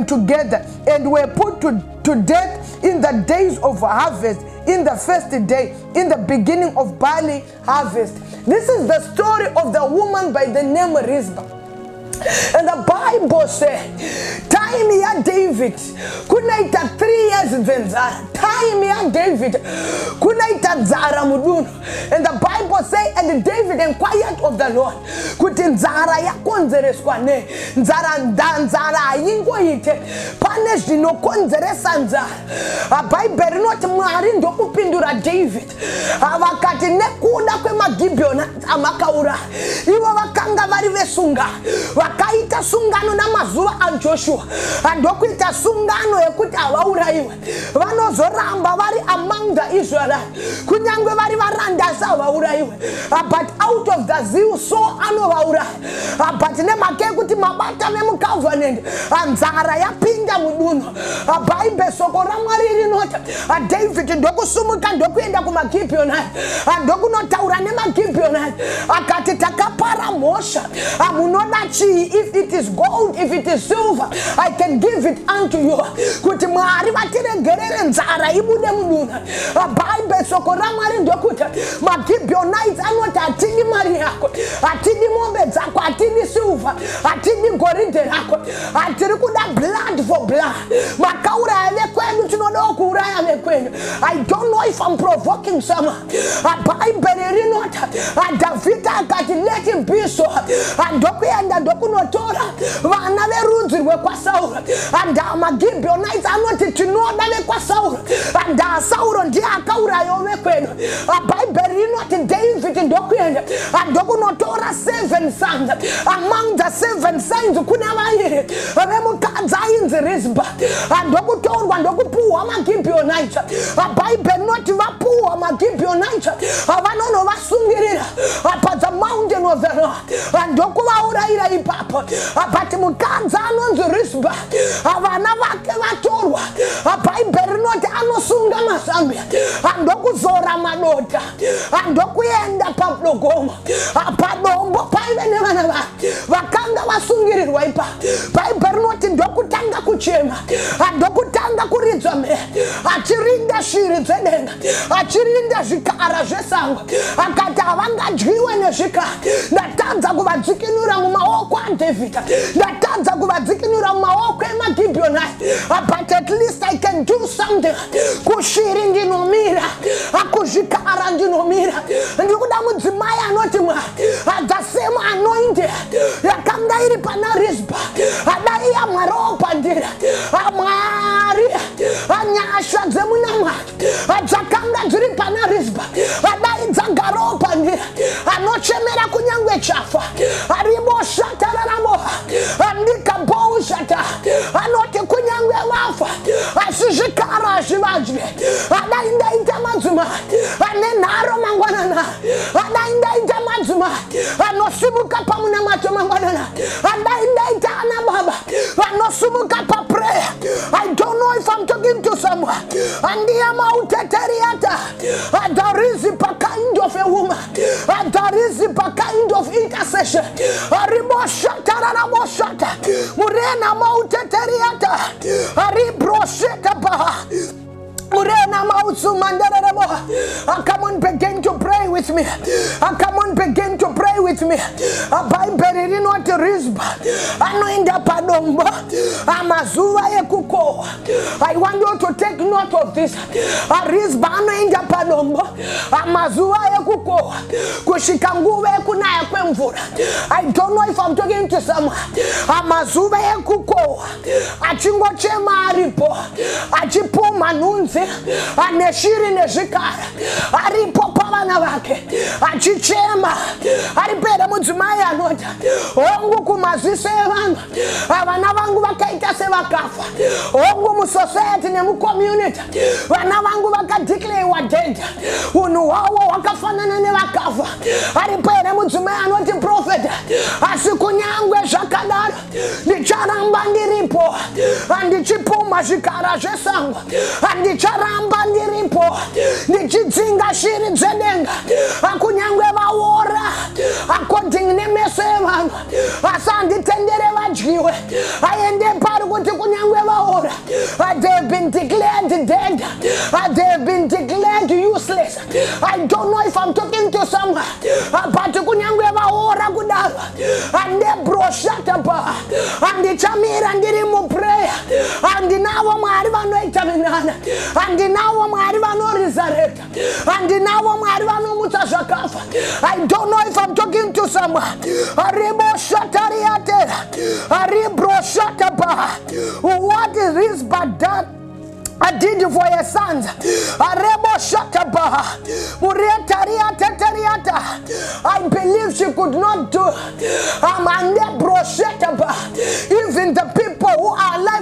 B: together, and were put to death in the days of harvest, in the first day, in the beginning of barley harvest. This is the story of the woman by the name Rizpah. And the Bible said, time here David, kunaita 3 years then Zara. Time here David, kunaita Zara mudunu. And the Bible said, and David inquired of the Lord, kutin Zara ya konzere skwane, Zara Zara yingo yite, punish no konzere sanzara. A Bible not marindo upindura David. Avakati nekuda kwe Gibeona amakaura. Iwa wakanga vari vesunga. Wakaita sungano na mazuwa a Joshua. andokuita sungano yekuti avaurayiwe vanozoramba vari among the Israelites kunyangwe vari varandasi avaurayiwe but out of the zeal so anovauraya but nemhaka yekuti mabata vemucovenant nzara yapinda mudunhu bhaibheri soko raMwari rinoti David ndokusumuka ndokuenda kumaGibheonite ndokunotaura nemaGibheonite akati takapara mhosva munoda chii? If it is gold, if it is silver, I can give it unto you. Kuti Mwari vatiregerere nzara ibude mudunhu bhaibheri soko raMwari ndokuti maGibheonite anoti hatidi mari yako, hatidi mombe dzako, hatidi silver, hatidi goridhe rako, hatiri kuda blood for blood. Makauraya vekwenyu tinoda kuuraya vekwenyu. I don't know if I'm provoking someone. Bhaibheri rinoti David akati let it be so. Ndokuenda ndokunotora vana verudzi rwekwaSauro maGibheonite anoti tinoda vekwaSauro Sauro ndiye akaurayawo vekwenyu. Bhaibheri rinoti David ndokuenda ndokunotora 7 sons. Among the 7 sons kuna vairi vemukadzi ainzi Rizpa ndokutorwa ndokupuhwa maGibheonite. Bhaibheri rinoti vapuhwa maGibheonite vanonovasungirira the mountain of the Lord ndokuvaurayira ipapo but mukadzi anonzi Rizpa vana vake vatorwa. Bhaibheri rinoti anosunga mazambia ndokuzora madota ndokuenda padogomo padombo paive nevana vake vakanga vasungirirwa ipapo. Bhaibheri rinoti ndokutanga kuchema ndokutanga kuridzwa mhere achirinda shiri dzedenga achirinda zvikara zvesango akati havangadyiwe nezvikara. Ndatadza kuvadzikinura mumaoko aDhavhidhi, ndatadza kuvadzikinura mumaoko emaGibheonite but at least I can do something. Kushiri ndinomira, kuzvikara ndinomira. Ndikuda mudzimai anoti Mwari the same anointing yakanga iri pana Rizpa adai yaMwari pandira Mwari nyasha dzemuna Mwari dzakanga dziri pana Rizpa adai dzagarawo pandira anochemera kunyangwe chafa ariboshatararamo andikaboushata anoti kunyangwe vafa asi zvikara hazvivadye adai ndaita madzimai ane nharo mangwanana adai ndaita madzimai anosimuka pamunamato mangwanana adai ndaita ana baba anosumuka paprayer. I don't know if I'm talking to someone. Andiya mauteteriata there is a kind of a woman, there is a kind of intercession. Murena mauteteriata aribrosheta baha. Come on, begin to pray with me. Come on, begin to pray with me. Bhaibheri rinoti Rizpa anoenda padombo amazuva ekukohwa. I want you to take note of this. Rizpa anoenda padombo amazuva ekukohwa kusvika nguva yekunaya kwemvura. I don't know if I'm talking to someone. Amazuva ekukohwa achingochema aripo achipuma nhunzi aneshiri nezvikara aripo pavana vake achichema aripera mudzimai anoti hongu kumaziso evanhu vana vangu vakaita sevakafa. Hongu musociety nemucommunity vana vangu vakadeclarewa dead, unhu hwavo hwakafanana nevakafa. Aripera mudzimai anoti Prophet asi kunyangwe zvakadaro ndicharamba ndiripo ndichipuma zvikara zvesango ndicharamba ndiripo ndichidzinga shiri dzedenga kunyangwe vaora according nemeso evanhu asi handitendere vadyiwe aende pari kuti kunyangwe vaora they have been declared dead, they have been declared useless. I don't know if I'm talking to someone but kunyangwe vaora kudaro andebroshata andichamira ndiri muprayer andinavo Mwari vanoita minana andinavo Mwari vanoresurrecta andinavo Mwari vanomutsa zvakafa. I don't know if I'm talking to someone. What is this but that I did for your sons? I believe she could not do. Even the people who are alive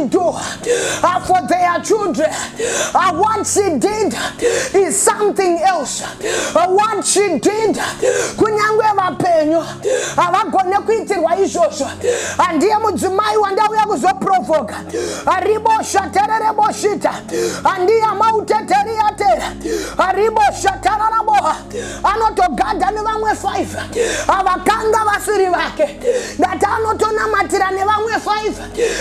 B: do for their children. What she did is something else. What she did, kunyangwe vapenyo avagone kuitirwa izvozvo. Andiye mudzimai wandauya kuzoprovoka. Ariboshaterereboshita. Andiye mauteteriatera. Ariboshatararaboha. Anotogada nevamwe 5 avakanga vasiri vake. That anotonamatira nevamwe 5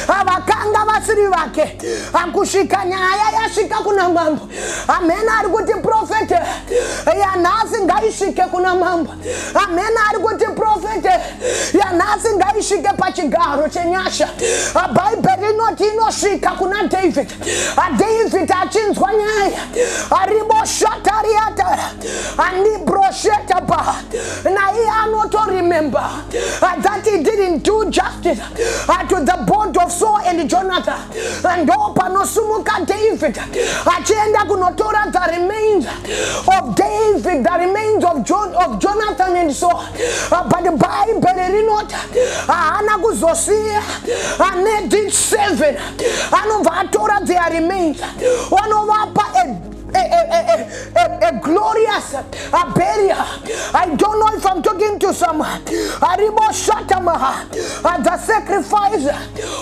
B: avakanga vasiri vake. Akusvika nyaya yasvika kuna mambo. Amen. Ari kuti profete yanhasi ngaisvike kuna mambo. Amen. Ari kuti profete yanhasi ngaisvike pachigaro chenyasha. Bhaibheri rinoti inosvika kuna David. David achinzwa nyaya. Ariboshatariatara. Anibroshetabaha. Naiye anotoremember that he didn't do justice to the bond of Saul and Jonathan. And panosumuka David achienda kunotora the remains of David, the remains of Jonathan and Saul. But the Bible rinota ana kuzosia ane did 7 anovatora their remains onovapa a glorious burial. I don't know if I'm talking to someone. The sacrifice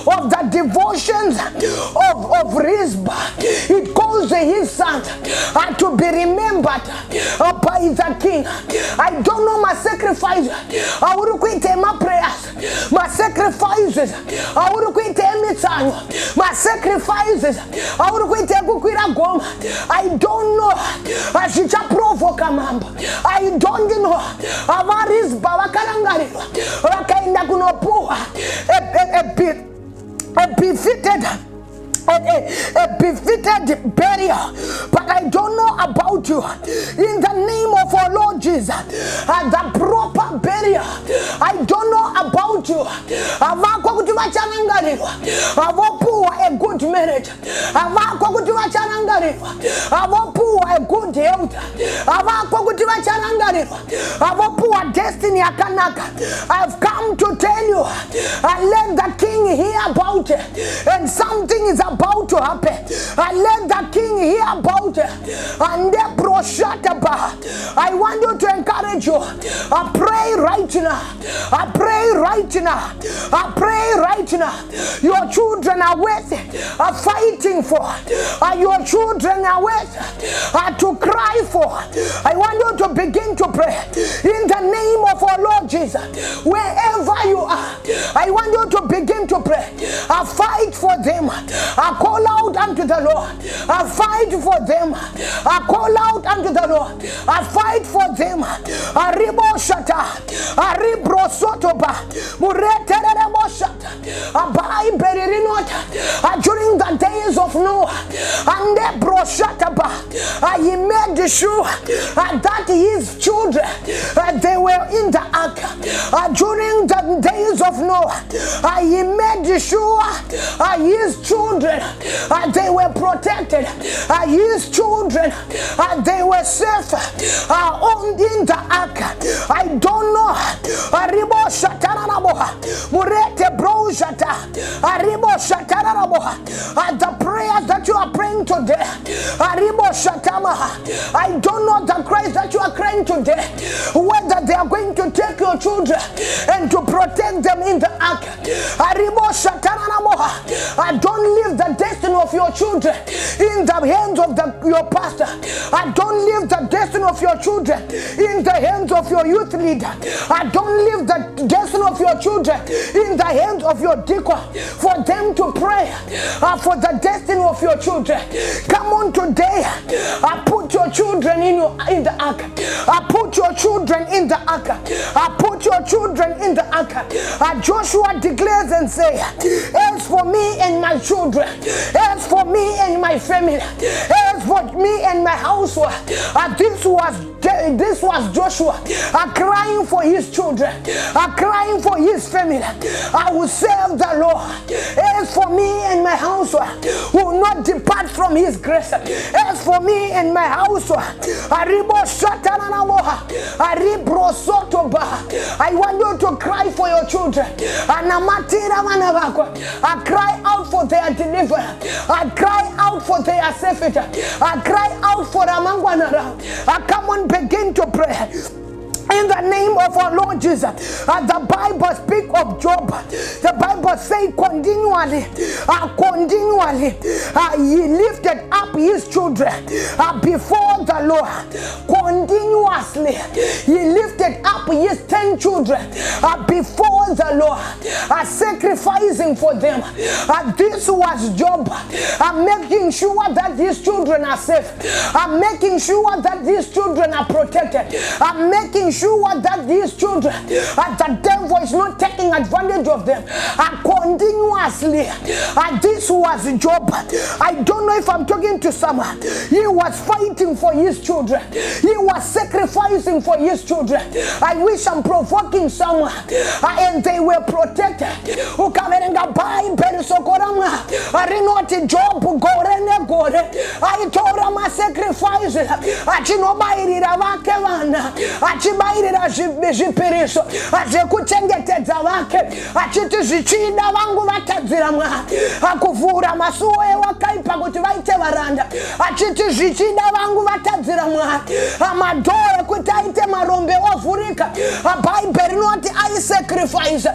B: of the devotions of Rizbah. It calls his son to be remembered by the king. I don't know my sacrifice. I would quit my prayers. My sacrifices. I would quit my sacrifices. I would quit Goma. I don't know. I don't know. Avaris Babakarangari. Rakainda kunopuha. A befitted burial. But I don't know about you. In the name of our Lord Jesus, the proper burial. I don't know about you. A good marriage. A good health. Destiny. I've come to tell you, let the king hear about it. And something is about to happen. Let the king hear about it. And I want you to encourage you. I pray right now. I pray right now. I pray right now. Your children are fighting for. Your children are to cry for. I want you to begin to pray in the name of our Lord Jesus. Wherever you are, I want you to begin to pray. I fight for them. I call out unto the Lord. I fight for them. I call out unto the Lord. I fight for them. Aribo shata. Aribro sotoba. Mureterebo shata. Abai berinota. During the days of Noah. And the bro shataba. He made sure that his children they were in the ark. During the days of Noah. He made sure his children they were protected. His children they were safe in the ark. I don't know. Aribo shataranaboha. Murete bro shata. Aribo shataranaboha. The prayers that you are praying today. Aribo shatamaha. I don't know the cries that you are crying today. Whether they are going to take your children and to protect them in the ark. Aribo shataranaboha. Don't leave the destiny of your children in the hands of your pastor. Don't leave the destiny of your children in the hands of your youth leader. Don't leave the destiny of your children in the hands of your deacon for them to pray for the destiny of your children. Come on today. Put your children in the ark. Put your children in the ark. Put your children in the ark. Joshua declares and says, as for me and my children, as for me and my family, as for me and my household, this was Joshua crying for his children, crying for his family. I will serve the Lord. As for me and my household, will not depart from his grace. As for me and my household, I want you to cry for your children. I cry out for their deliverance. I cry out for their safety. I cry out for Amangwanara. Come on, begin to pray. In the name of our Lord Jesus. The Bible speaks of Job. The Bible says continually, he lifted up his children before the Lord. Continuously, he lifted up his 10 children before the Lord, sacrificing for them. This was Job, making sure that these children are safe, making sure that these children are protected, making sure that these children, the devil is not taking advantage of them. Continuously, this was Job. I don't know if I'm talking to someone. He was fighting for his children. He was sacrificing for his children. I wish I'm provoking someone, and they were protected. Ukaverenga Bible sokorama. Arinoti Job gorene gore. I told him I sacrifice. Achinobairira vake vana. Achibairira zvipiriso. Achikuchengetedza vake. Achiti zvichida vangu vatadzira mwa. Akuvhura masuo ewakaipa kuti vaite varanda. Achiti zvichida vangu vatadzira mwa. Amadhoe kuti aite marombe ovhurika. Bible rinoti I sacrifice.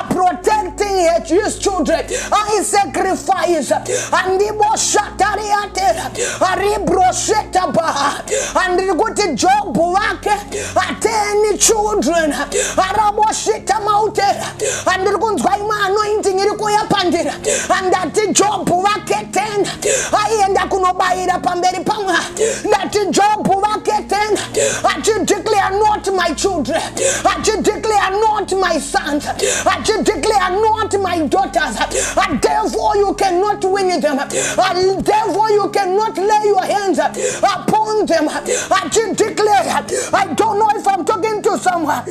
B: Protecting his children. I sacrifice. Andibo shatariate. Aribro shetaba. And kuti Job wake. Ateni children. Arabo shitamaute. And kunzwaima anointing irikuya pandira. And that Job wake 10. Aienda kunobaira pamberi pamwa. That Job wake 10. I declare not my children. I declare not my sons. I declare not my daughters. Therefore you cannot win them. Therefore you cannot lay your hands upon them. I declare. I don't know if I'm talking to someone.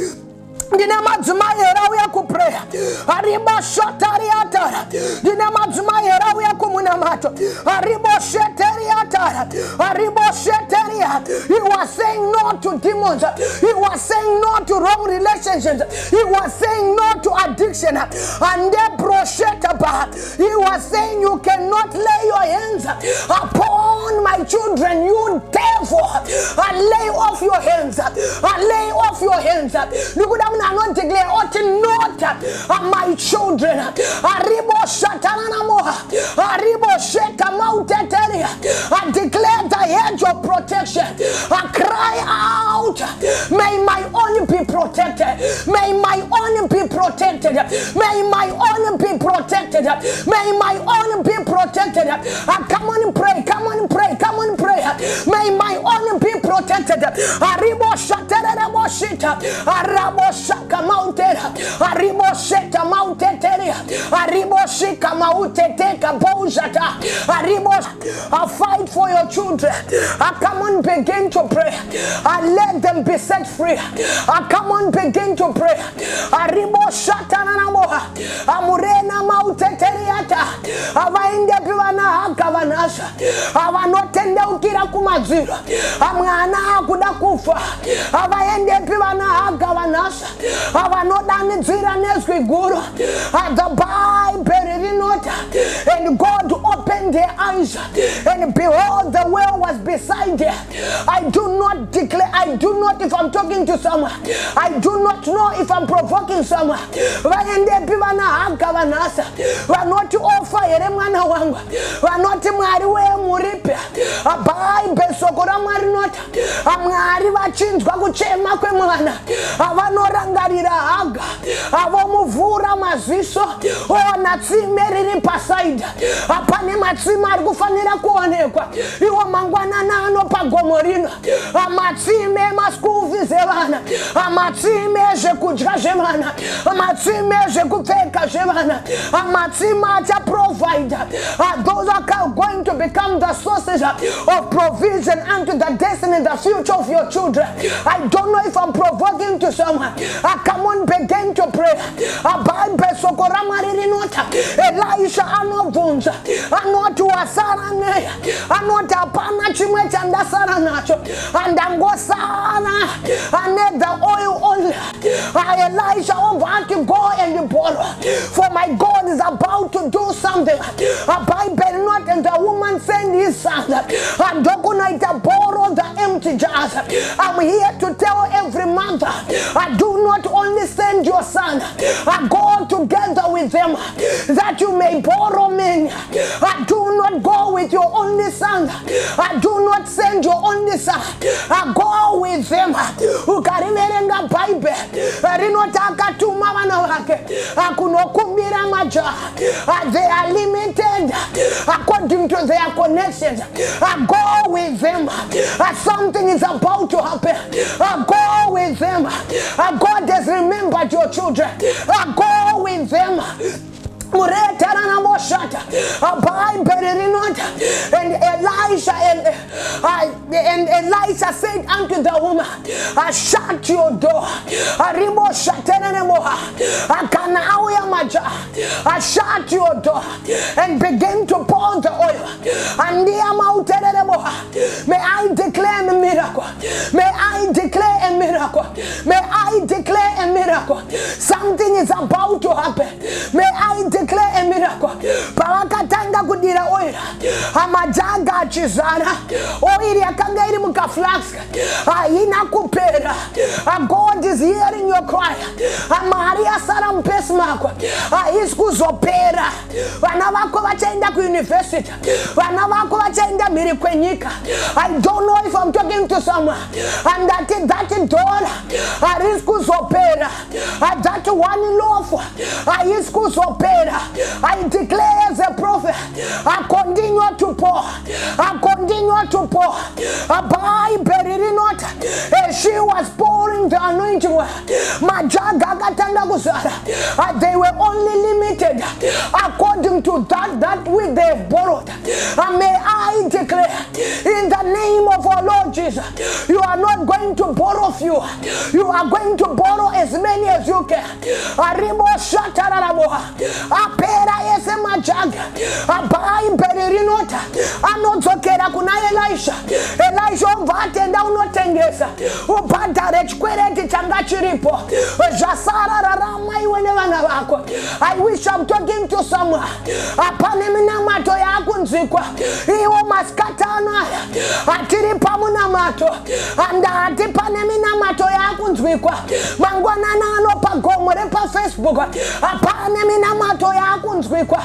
B: Dinamadzumaya we akupreya. Ariba shatariata. Dinamadzumaya we akumunamato. Aribo shetariata. Aribo shetaria. He was saying no to demons. He was saying no to wrong relationships. He was saying no to addiction. And then proshetaba. He was saying you cannot lay your hands upon my children. You therefore lay off your hands. Lay off your hands. Look at I not declare ought not my children. Aribo shatanamo. Aribo shetamauteteria. I declare the hedge of protection. I cry out. May my own be protected. May my own be protected. May my own be protected. May my own be protected. Come on and pray. Come on and pray. Come on and pray. May my own be protected. Aribo shatanamo shita. Arabo Shaka Mountain, Aribo Sheta Mountain, Aribo Shika Mountain, Bojata, Aribo. I fight for your children. I come on, begin to pray. I let them be set free. I come on, begin to pray. Aribo Shata Nanamoha, Amurena Mountain Teriata, Avainde Piwana Kavanasha, Avanotenda Ukira Kumazira, Amana Kudakufa, Avainde Piwana Kavanasha. The Bible and God opened their eyes, and behold, the well was beside them. I do not declare, I do not, if I'm talking to someone, I do not know if I'm provoking someone. We're not to offer Yeremana Wanga, we're not to marry Muripe, a Bible Sokora Marinota, Amariva Chins Baguchema Kwemana, Avanoranga. Avomuvura maziso natsimeri pasaida apane matsima ari kufanira kuonekwa iwo mangwana nano pagomorino amatsime maskuvi zevana amatsime zvekudya zvevana amatsime zvekupfeka zvevana amatsima acha provider. Those are going to become the sources of provision unto the destiny and the future of your children. I don't know if I'm provoking to someone. Come on, begin to pray. Bible sokoramarinota. Elisha anovunza. Anotu asarane. Anota pana chimwe chandasara nacho. Andangosana. Ane the oil only. Elisha over to go and borrow. For my God is about to do something. something. Bible not, and the woman sent his son. And Dokunite borrow the empty jars. I'm here to tell every mother, do not only send your son, go together with them, that you may borrow many. Do not go with your only son. Do not send your only son. Go with them. Ukariverenga Bible rinotaka tuma vana vake kunokumbira majaha. They are limited according to their connections. Go with them. Something is about to happen. Go with them. God has remembered your children. Go with them. And Elisha said unto the woman, shut your door. Shut your door and begin to pour the oil. And may I declare a miracle. May I declare a miracle. May I declare a miracle. Something is about to happen. May I declare a miracle. Pawakatanga kudira oil. Amajaga chizana. Oil yakanga iri muka flask. Ina kupera. God is hearing your cry. Maria Saram Pesmako. Isku zopera. Wanawako wachenda ku university. Wanawako wachenda mirikwenyika. I don't know if I'm talking to someone. And that door. Isku zopera. That one loaf. Isku zopera. I declare as a prophet, I continue to pour. I continue to pour. She was pouring the anointing. They were only limited according to that which they borrowed. And may I declare in the name of our Lord Jesus, you are not going to borrow few. You are going to borrow as many as you can. Apera ese majaga. Abai berinota. Anotokera kuna Elisha. Elisha vatenda unotengesa. Upata rechkwereti changachiripo. Jasara rarama iwene vana vako. I wish I'm talking to someone. Apane mina mato yako nzikwa. Iwo maskatana. Atiripa muna mato. Anda atipane mina mato yako nzikwa. Mangwana nano pagomore pa Facebook. Apane mina mato yako nzikwa.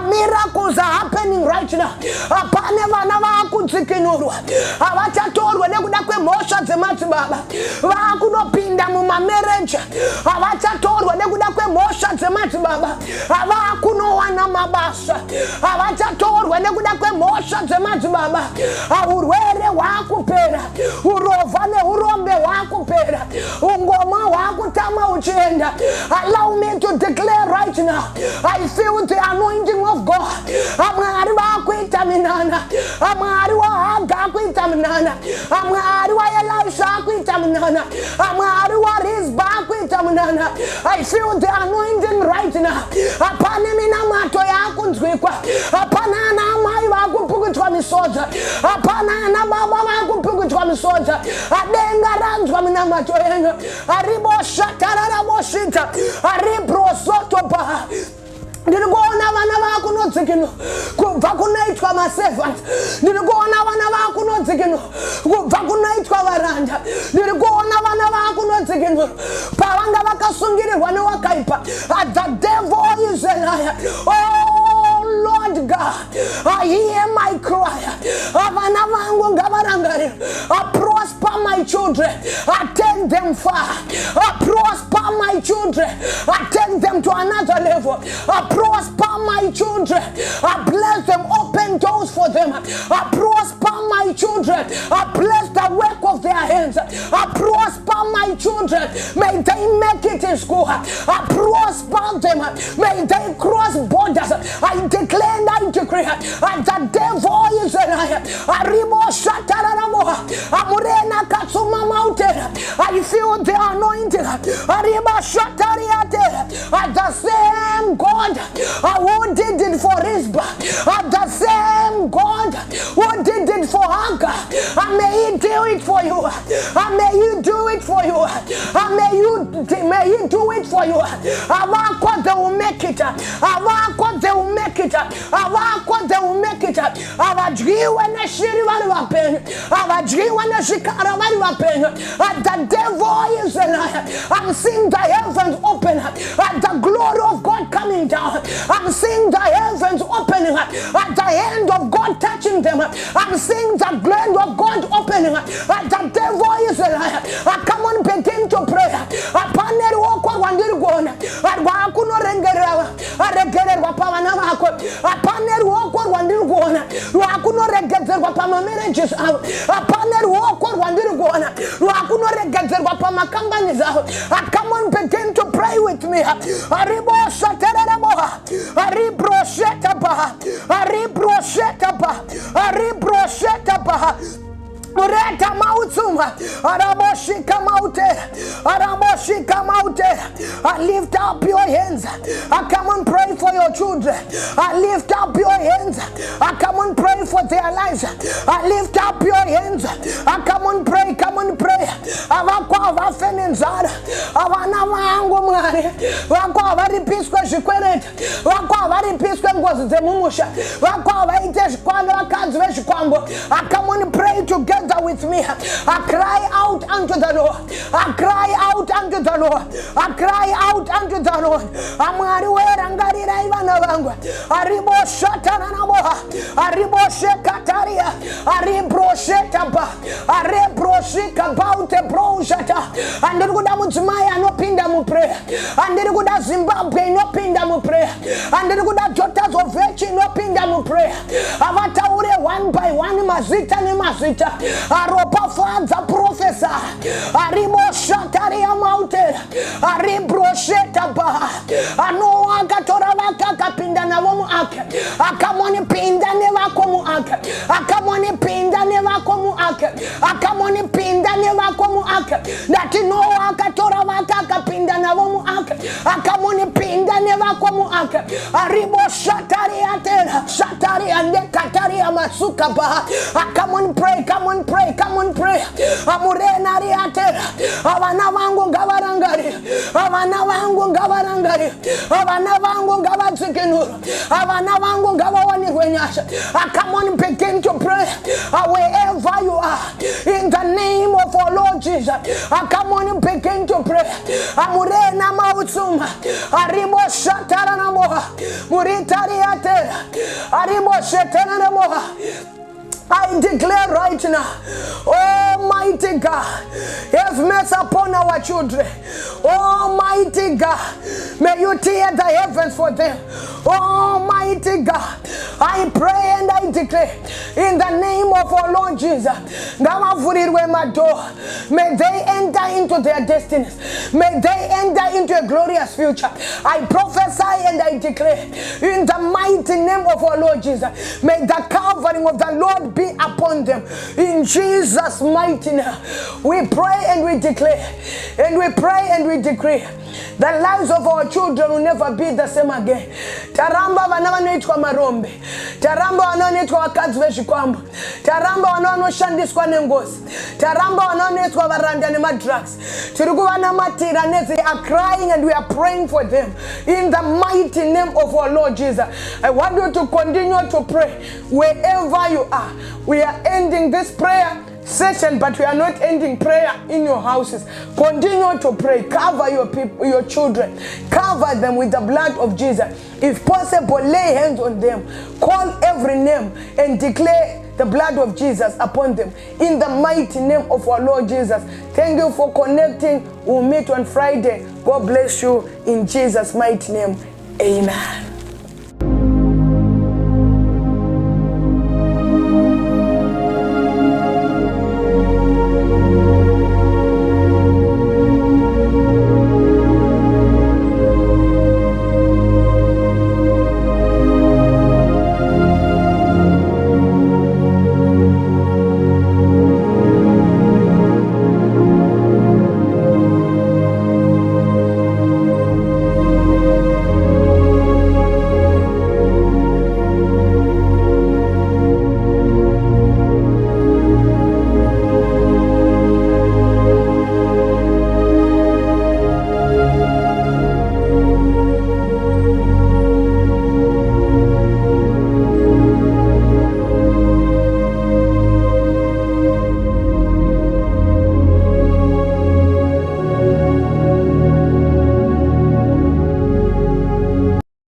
B: Miracles are happening right now. Apane vana vako nzikinurwa. Avachatorwa nekuda kwemosha dzemadzibaba. Vakunopinda muma marriage. Avachatorwa nekuda kwemosha dzemadzibaba. Avakunowana mabasa. Avachatorwa nekuda kwemosha dzemadzibaba. Urwere hwakupera. Urova neurombe hwakupera. Ungoma hwakutama uchienda. Allow me to declare right now. I feel the anointing of God. Amwari wakuita minana. Amwari wa Haga kuita minana. Amwari wa Elisha kuita minana. Amwari wa Rizba kuita minana. I feel the anointing right now. Apane mina mato yako nzwikwa. Apana na mai wakupugutwa misoja. Apana na baba wakupugutwa misoja. Adenga ranzwa mina mato yenyo. Aribo shatarara boshita. Aribro soto pa. Nilikuona vana vako notsikino kubva kunaitwa maservant. Nilikuona vana vako notsikino kubva kunaitwa varanda. Nilikuona vana vako notsikino pavanga vakasungirirwa newakaipa. The devil is a liar. Oh Lord God, I hear my cry. Vana vangu ngavarangarira. Prosper my children. I take them far. Prosper my children. I take them to another level. Prosper my children. I bless them. Open doors for them. I prosper my children. I bless the work of their hands. I prosper my children. May they make it in school. I prosper them. May they cross borders. I declare and I decree. The devil is a liar. I feel the anointing. The same God who did it for Rizba, the same God who did it for Hagar, may He do it for you. May you do it for you. May you do it for you. They will make it. they will make it. Avako, they will make it. Avadriwa na shiri vari vapenyu. Avadriwa na shikara vari vapenyu. The devil is a liar. I'm seeing the heavens open. The glory of God coming down. I'm seeing the heavens opening. The hand of God touching them. I'm seeing the hand of God opening. The devil is a liar. Come on, begin to pray. Panel walk one little one. Wakuno rengerava. Regere wapamana wako. Panel walk one little one. Wakuno regere wapama marriages. Panel walk one little one. Wakuno regere wapama companies. Come on, begin to pray with me. Aribo satereboha. Aribro shetaba. Aribro shetaba. Aribro shetaba. Mureta mautuma, araboshika maute, araboshika maute. Lift up your hands. Come and pray for your children. Lift up your hands. Come and pray for their lives. Lift up your hands. Come and pray. Come and pray. Avakwa vafenenzara. Avana vangu mwari. Vakwa varipiswa shikwerete. Vakwa varipiswa ngozi zemumusha. Vakwa vaite shikwando vakadzi veshikwambo. Come and pray together with me. I cry out unto the Lord. I cry out unto the Lord. I cry out unto the Lord. Amari werangari raivana vangu. Aribo shatana naboha. Aribo shekataria. Aribro shetaba. Arebro shikabaute bro shata. Andiri kuda mudzimai no pinda mu prayer. Andiri kuda Zimbabwe no pinda mu prayer. Andiri kuda daughters of virtue no pinda mu prayer. Avataure one by one mazita ne mazita. Aropa father professor. Aribo shataria mountain. Aribro shetaba. Ano akatora vakaka pinda na vomu ake. Akamoni pinda ne vakomu ake. Akamoni pinda ne vakomu ake. Akamoni pinda ne vakomu ake. That no akatora vakaka pinda na vomu ake. Akamoni pinda ne vakomu ake. Aribo shataria tena. Shataria ne kataria masuka ba. Come on pray. Come on pray. Come on pray. Amurena riatera. Avana vangu ngavarangari. Avana vangu ngavarangari. Avana vangu ngavatsikinuru. Avana vangu ngavawani rwenyasha. Come on, begin to pray. Wherever you are, in the name of our Lord Jesus. Come on, begin to pray. Amurena mautsuma. Aribo shatara namoha. Muritari atera. Aribo shatara namoha. I declare right now, Almighty God, have mercy upon our children. Almighty God, may you tear the heavens for them. Almighty God, I pray and I declare in the name of our Lord Jesus, may they enter into their destinies. May they enter into a glorious future. I prophesy and I declare in the mighty name of our Lord Jesus, may the covering of the Lord be upon them. In Jesus' mighty name, we pray and we declare, and we pray and we decree. The lives of our children will never be the same again. Taramba vanavanoitwa marombe. Taramba vanoitwa vakadzi vezvikwambo. Taramba vanonoshandiswa nengozi. Taramba vanoitwa varanda nemadrugs. Tiri kuvanamatira nezi. They are crying and we are praying for them. In the mighty name of our Lord Jesus. I want you to continue to pray wherever you are. We are ending this prayer session, but we are not ending prayer in your houses. Continue to pray. Cover your people, your children. Cover them with the blood of Jesus. If possible, lay hands on them. Call every name and declare the blood of Jesus upon them. In the mighty name of our Lord Jesus. Thank you for connecting. We'll meet on Friday. God bless you in Jesus' mighty name. Amen.